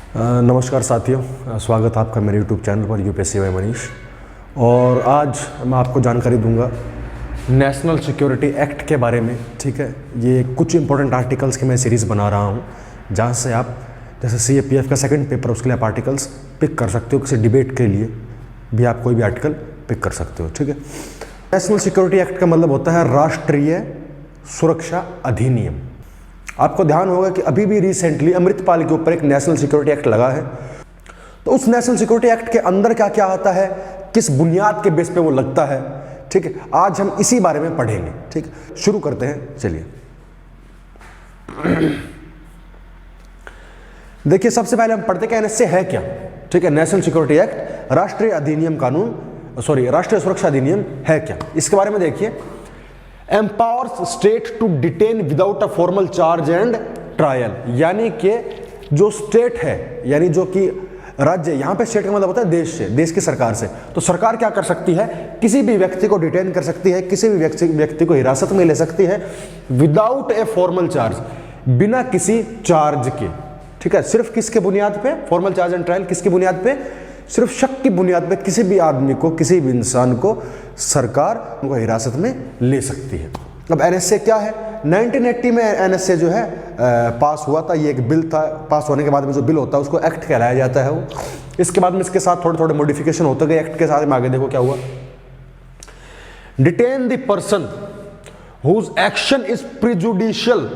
नमस्कार साथियों, स्वागत है आपका मेरे यूट्यूब चैनल पर यूपीएससी बाय मनीष। और आज मैं आपको जानकारी दूंगा नेशनल सिक्योरिटी एक्ट के बारे में। ठीक है, ये कुछ इंपॉर्टेंट आर्टिकल्स की मैं सीरीज़ बना रहा हूँ जहाँ से आप जैसे CAPF का सेकंड पेपर, उसके लिए आप आर्टिकल्स पिक कर सकते हो। किसी डिबेट के लिए भी आप कोई भी आर्टिकल पिक कर सकते हो। ठीक है, नेशनल सिक्योरिटी एक्ट का मतलब होता है राष्ट्रीय सुरक्षा अधिनियम। आपको ध्यान होगा कि अभी भी रिसेंटली अमृतपाल के ऊपर एक नेशनल सिक्योरिटी एक्ट लगा है। तो उस नेशनल सिक्योरिटी एक्ट के अंदर क्या क्या आता है, किस बुनियाद के बेस पे वो लगता है, ठीक है, आज हम इसी बारे में पढ़ेंगे। ठीक है, शुरू करते हैं। चलिए देखिए, सबसे पहले हम पढ़ते हैं NSA है क्या। ठीक है, नेशनल सिक्योरिटी एक्ट राष्ट्रीय अधिनियम कानून, राष्ट्रीय सुरक्षा अधिनियम है क्या, इसके बारे में देखिए। Empowers state to detain without a formal charge and trial, यानी कि जो स्टेट है, यानी जो कि राज्य, यहां पे स्टेट का मतलब होता है देश से, देश की सरकार से। तो सरकार क्या कर सकती है, किसी भी व्यक्ति को डिटेन कर सकती है, किसी भी व्यक्ति को हिरासत में ले सकती है विदाउट ए फॉर्मल चार्ज, बिना किसी चार्ज के। ठीक है, सिर्फ किसके बुनियाद पे, फॉर्मल चार्ज एंड ट्रायल किसकी बुनियाद पे, सिर्फ शक की बुनियाद पे किसी भी आदमी को, किसी भी इंसान को सरकार उनको हिरासत में ले सकती है। अब NSA क्या है, 1980 में NSA जो है पास हुआ था। ये एक बिल था, पास होने के बाद में जो बिल होता है उसको एक्ट कहलाया जाता है वो। इसके बाद में इसके साथ थोड़े थोड़े मॉडिफिकेशन होते गए एक्ट के साथ में। आगे देखो क्या हुआ, detain the person whose action is prejudicial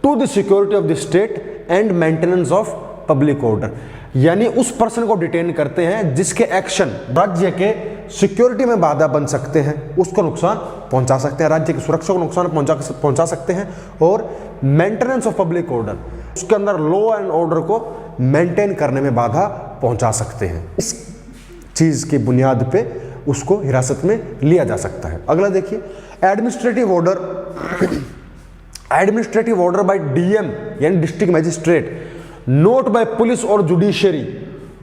to the security of the state and maintenance of public order, यानी उस पर्सन को डिटेन करते हैं जिसके एक्शन राज्य के सिक्योरिटी में बाधा बन सकते हैं, उसको नुकसान पहुंचा सकते हैं, राज्य की सुरक्षा को नुकसान पहुंचा सकते हैं, और मेंटेनेंस ऑफ पब्लिक ऑर्डर, उसके अंदर लॉ एंड ऑर्डर को मेंटेन करने में बाधा पहुंचा सकते हैं। इस चीज की बुनियाद पे उसको हिरासत में लिया जा सकता है। अगला देखिए, एडमिनिस्ट्रेटिव ऑर्डर बाय DM यानी district magistrate, not by police और जुडिशरी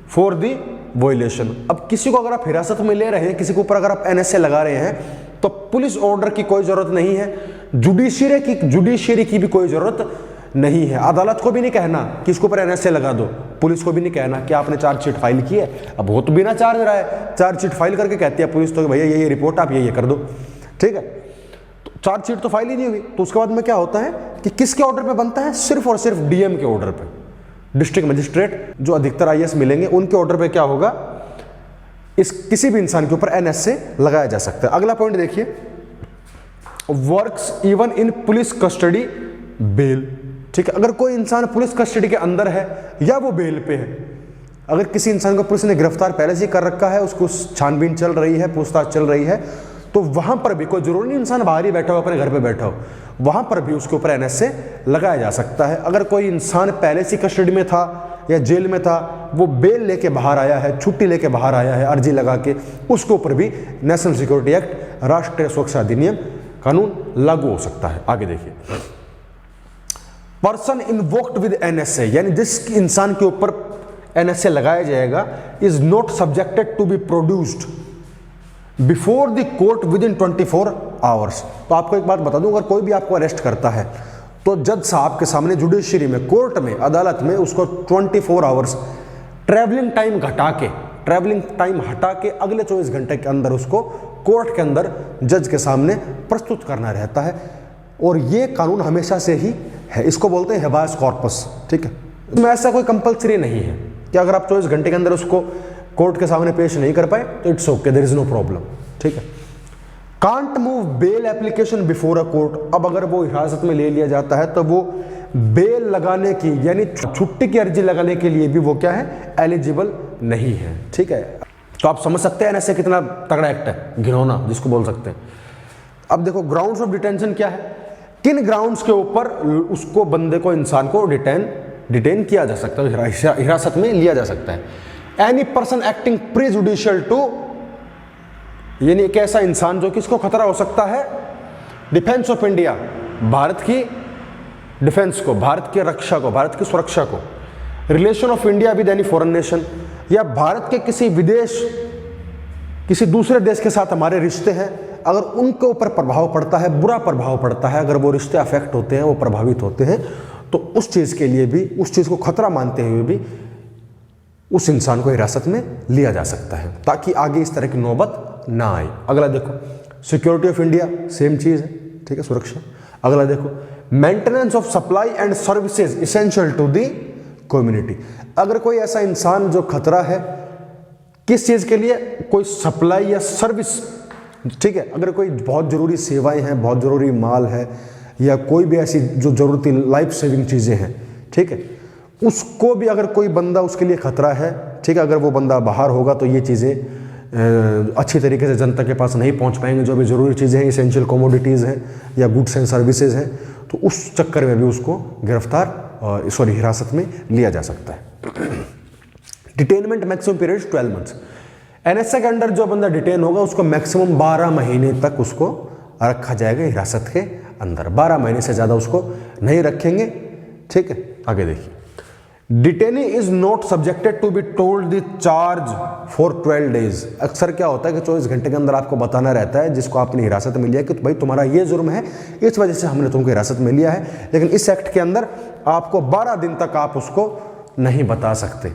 फॉर दी वॉयलेशन। अब किसी को अगर आप हिरासत में ले रहे हैं, किसी के ऊपर अगर आप NSA लगा रहे हैं, तो पुलिस ऑर्डर की कोई जरूरत नहीं है, जुडिशरी की भी कोई जरूरत नहीं है। अदालत को भी नहीं कहना कि इसके ऊपर NSA लगा दो, पुलिस को भी नहीं कहना कि आपने चार्जशीट फाइल की है। अब वो तो बिना चार्ज रहा है, चार्जशीट फाइल करके कहती है पुलिस तो कि भैया ये रिपोर्ट आप ये कर दो। ठीक है, तो चार्जशीट तो फाइल ही नहीं हुई। तो उसके बाद में क्या होता है कि किसके ऑर्डर पे बनता है, सिर्फ और सिर्फ DM के ऑर्डर पे। डिस्ट्रिक्ट मजिस्ट्रेट जो अधिकतर IAS मिलेंगे उनके ऑर्डर पे क्या होगा, इस किसी भी इंसान के ऊपर NSA लगाया जा सकता है। अगला पॉइंट देखिए, works even in police custody bail. ठीक है, अगर कोई इंसान पुलिस कस्टडी के अंदर है या वो बेल पे है, अगर किसी इंसान को पुलिस ने गिरफ्तार पहले से कर रखा है, उसको छानबीन चल रही है, पूछताछ चल रही है, तो वहां पर भी कोई जरूरी नहीं इंसान बाहर ही बैठा हो, अपने घर पे बैठा हो, वहां पर भी उसके ऊपर NSA लगाया जा सकता है। अगर कोई इंसान पहले से कस्टडी में था या जेल में था, वो बेल लेके बाहर आया है, छुट्टी लेके बाहर आया है अर्जी लगा के, उसके ऊपर भी नेशनल सिक्योरिटी एक्ट राष्ट्रीय सुरक्षा अधिनियम कानून लागू हो सकता है। आगे देखिए, पर्सन इन्वोक्ड विद NSA, यानी जिस इंसान के ऊपर NSA लगाया जाएगा, is not subjected to be produced before the court within 24 hours. तो आपको एक बात बता दूं, अगर कोई भी आपको अरेस्ट करता है तो जज साहब के सामने, जुडिशरी में, कोर्ट में, अदालत में उसको 24 आवर्स ट्रैवलिंग टाइम हटा के अगले 24 घंटे के अंदर उसको कोर्ट के अंदर जज के सामने प्रस्तुत करना रहता है। और ये कानून हमेशा से ही है, इसको बोलते हैं हेबास कॉर्पस। ठीक है, इसमें ऐसा कोई कंपल्सरी नहीं है कि अगर आप 24 घंटे के अंदर उसको कोर्ट के सामने पेश नहीं कर पाए तो it's okay, there is no problem. ठीक है, can't move bail application before a court. अब अगर वो हिरासत में ले लिया जाता है तो वो बेल लगाने की, यानी छुट्टी की अर्जी लगाने के लिए भी वो क्या है, एलिजिबल नहीं है। ठीक है, तो आप समझ सकते हैं NSA कितना तगड़ा एक्ट है, घिनौना जिसको बोल सकते हैं। अब देखो, ग्राउंड्स ऑफ डिटेंशन क्या है, किन ग्राउंड्स के ऊपर उसको, बंदे को, इंसान को डिटेन किया जा सकता है, हिरासत में लिया जा सकता है। एनी पर्सन एक्टिंग प्रीजुडिशियल टू, यानी एक ऐसा इंसान जो कि इसको खतरा हो सकता है डिफेंस ऑफ इंडिया, भारत की डिफेंस को, भारत की रक्षा को, भारत की सुरक्षा को, relation of India with any foreign nation, या भारत के किसी विदेश, किसी दूसरे देश के साथ हमारे रिश्ते हैं, अगर उनके ऊपर प्रभाव पड़ता है, बुरा प्रभाव पड़ता है, अगर वो रिश्ते अफेक्ट होते हैं, वो प्रभावित होते हैं, तो उस चीज़ के लिए भी, उस चीज़ को खतरा मानते हुए भी उस इंसान को हिरासत में लिया जा सकता है, ताकि आगे इस तरह की नौबत ना आए। अगला देखो, सिक्योरिटी ऑफ इंडिया, सेम चीज़ है, ठीक है, सुरक्षा। अगला देखो, maintenance of supply and services essential to the community. अगर कोई ऐसा इंसान जो खतरा है, किस चीज़ के लिए, कोई सप्लाई या सर्विस, ठीक है, अगर कोई बहुत ज़रूरी सेवाएं हैं, बहुत ज़रूरी माल है, या कोई भी ऐसी जो ज़रूरती लाइफ सेविंग चीज़ें हैं, ठीक है, उसको भी अगर कोई बंदा उसके लिए खतरा है, ठीक है, अगर वो बंदा बाहर होगा तो ये चीज़ें अच्छी तरीके से जनता के पास नहीं पहुंच पाएंगे। जो भी ज़रूरी चीज़ें हैं, इसेंशियल कमोडिटीज़ हैं या गुड्स एंड सर्विसेज हैं, तो उस चक्कर में भी उसको गिरफ्तार हिरासत में लिया जा सकता है। डिटेनमेंट मैक्सिमम पीरियड 12 मंथ्स। एनएसए के अंडर जो बंदा डिटेन होगा उसको मैक्सिमम 12 महीने तक उसको रखा जाएगा हिरासत के अंदर। 12 महीने से ज़्यादा उसको नहीं रखेंगे, ठीक है। आगे देखिए, detainee is not subjected to be told the charge for 12 days. अक्सर क्या होता है कि 24 घंटे के अंदर आपको बताना रहता है जिसको आपने हिरासत में लिया कि भाई तुम्हारा ये जुर्म है, इस वजह से हमने तुमको हिरासत में लिया है। लेकिन इस एक्ट के अंदर आपको 12 दिन तक आप उसको नहीं बता सकते।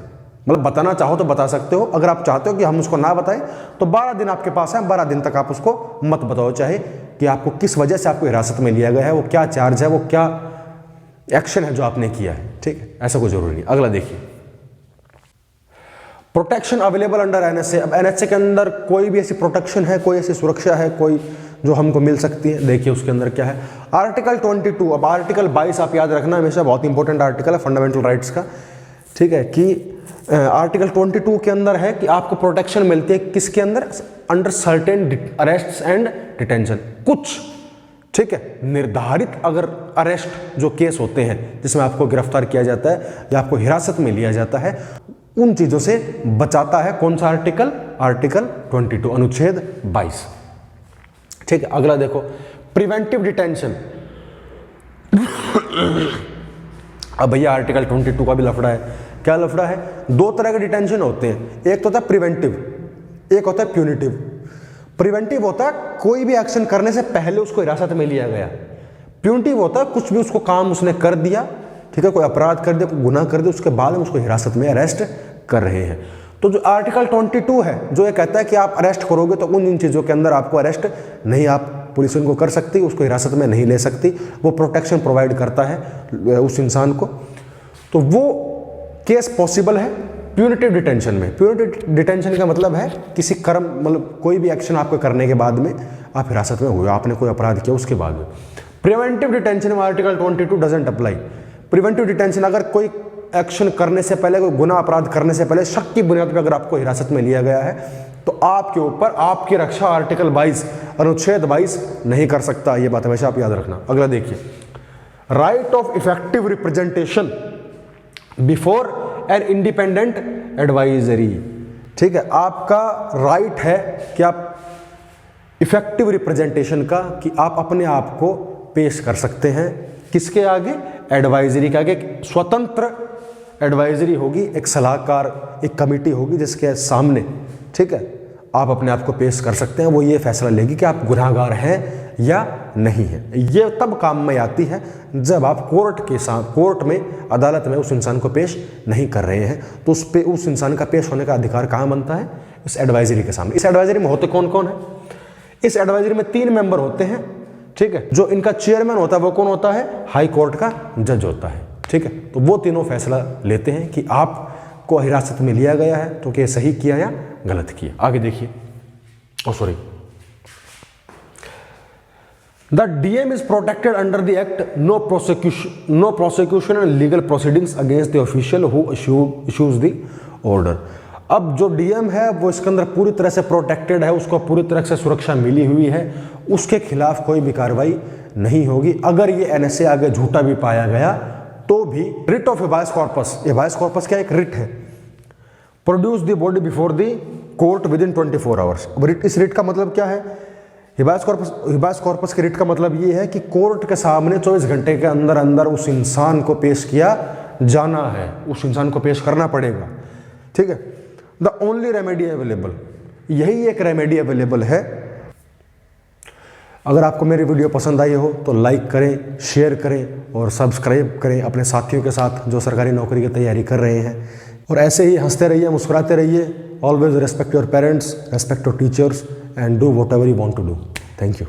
मतलब बताना चाहो तो बता सकते हो, अगर आप चाहते हो कि हम उसको ना बताएं तो 12 दिन आपके पास है, 12 दिन तक आप उसको मत बताओ, चाहे कि आपको किस वजह से आपको हिरासत में लिया गया है, वो क्या चार्ज है, वो क्या एक्शन है जो आपने किया है, ठीक है, ऐसा कोई जरूरी नहीं। अगला देखिए, प्रोटेक्शन अवेलेबल अंडर एनएसए। अब एनएसए के अंदर कोई भी ऐसी प्रोटेक्शन है, कोई ऐसी सुरक्षा है, कोई जो हमको मिल सकती है। देखिए उसके अंदर क्या है, आर्टिकल 22। अब आर्टिकल 22 आप याद रखना, हमेशा बहुत इंपॉर्टेंट आर्टिकल है फंडामेंटल राइट्स का, ठीक है, कि आर्टिकल 22 के अंदर है कि आपको प्रोटेक्शन मिलती है किसके अंदर, under certain arrest and detention. कुछ, ठीक है, निर्धारित अगर अरेस्ट जो केस होते हैं जिसमें आपको गिरफ्तार किया जाता है या आपको हिरासत में लिया जाता है, उन चीजों से बचाता है कौन सा आर्टिकल, आर्टिकल 22 अनुच्छेद 22, ठीक है। अगला देखो, प्रिवेंटिव डिटेंशन। अब भैया आर्टिकल 22 का भी लफड़ा है। क्या लफड़ा है, दो तरह के डिटेंशन होते हैं, एक तो होता है प्रिवेंटिव, एक होता है प्यूनिटिव। प्रिवेंटिव होता है कोई भी एक्शन करने से पहले उसको हिरासत में लिया गया। प्यूनिटिव होता है कुछ भी उसको काम उसने कर दिया, ठीक है, कोई अपराध कर दिया, कोई गुनाह कर दिया, उसके बाद हम उसको हिरासत में अरेस्ट कर रहे हैं। तो जो आर्टिकल 22 है जो ये कहता है कि आप अरेस्ट करोगे तो उन चीज़ों के अंदर आपको अरेस्ट नहीं, आप पुलिस उनको कर सकती, उसको हिरासत में नहीं ले सकती, वो प्रोटेक्शन प्रोवाइड करता है उस इंसान को। तो वो केस पॉसिबल है प्यूनिटिव डिटेंशन में। प्यूनिटिव डिटेंशन का मतलब है किसी कर्म, मतलब कोई भी एक्शन आपको करने के बाद में आप हिरासत में हुए, आपने कोई अपराध किया उसके बाद में। प्रिवेंटिव डिटेंशन में article 22 doesn't apply. Preventive detention अगर कोई एक्शन करने से पहले, कोई गुनाह अपराध करने से पहले शक की बुनियाद पर अगर आपको हिरासत में लिया गया है तो आपके ऊपर आपकी रक्षा आर्टिकल 22 अनुच्छेद 22 नहीं कर सकता। ये बात हमेशा आप याद रखना। अगला देखिए, right of effective representation before an independent advisory, ठीक है, आपका राइट है कि आप इफेक्टिव रिप्रेजेंटेशन का, कि आप अपने आप को पेश कर सकते हैं किसके आगे, एडवाइजरी के आगे। स्वतंत्र एडवाइजरी होगी, एक सलाहकार, एक कमेटी होगी जिसके सामने, ठीक है, आप अपने आप को पेश कर सकते हैं। वो ये फैसला लेगी कि आप गुनहगार हैं या नहीं है। ये तब काम में आती है जब आप कोर्ट के साथ, कोर्ट में, अदालत में उस इंसान को पेश नहीं कर रहे हैं, तो उस इंसान का पेश होने का अधिकार कहाँ बनता है, इस एडवाइजरी के सामने। इस एडवाइजरी में होते कौन कौन है, इस एडवाइजरी में 3 मेंबर होते हैं, ठीक है। जो इनका चेयरमैन होता है वो कौन होता है, हाई कोर्ट का जज होता है, ठीक है। तो वो तीनों फैसला लेते हैं कि आपको हिरासत में लिया गया है तो क्या सही किया या गलत किया। आगे देखिए, The DM is protected under the Act. No prosecution and legal proceedings against the official who issues the order. अब जो DM है वो इसके अंदर पूरी तरह से प्रोटेक्टेड है, उसको पूरी तरह से सुरक्षा मिली हुई है, उसके खिलाफ कोई भी कार्रवाई नहीं होगी। अगर ये NSA आगे झूठा भी पाया गया तो भी writ of habeas corpus, habeas corpus क्या एक रिट है, produce the body before the court within 24 hours. अब रिट, इस रिट का मतलब क्या है, हिबास कॉर्पस के रिट का मतलब ये है कि कोर्ट के सामने 24 घंटे के अंदर अंदर उस इंसान को पेश किया जाना है, उस इंसान को पेश करना पड़ेगा, ठीक है। द ओनली रेमेडी अवेलेबल, यही एक रेमेडी अवेलेबल है। अगर आपको मेरी वीडियो पसंद आई हो तो लाइक करें, शेयर करें और सब्सक्राइब करें अपने साथियों के साथ जो सरकारी नौकरी की तैयारी कर रहे हैं। और ऐसे ही हंसते रहिए, मुस्कुराते रहिए। Always respect your parents, respect your teachers and do whatever you want to do. Thank you.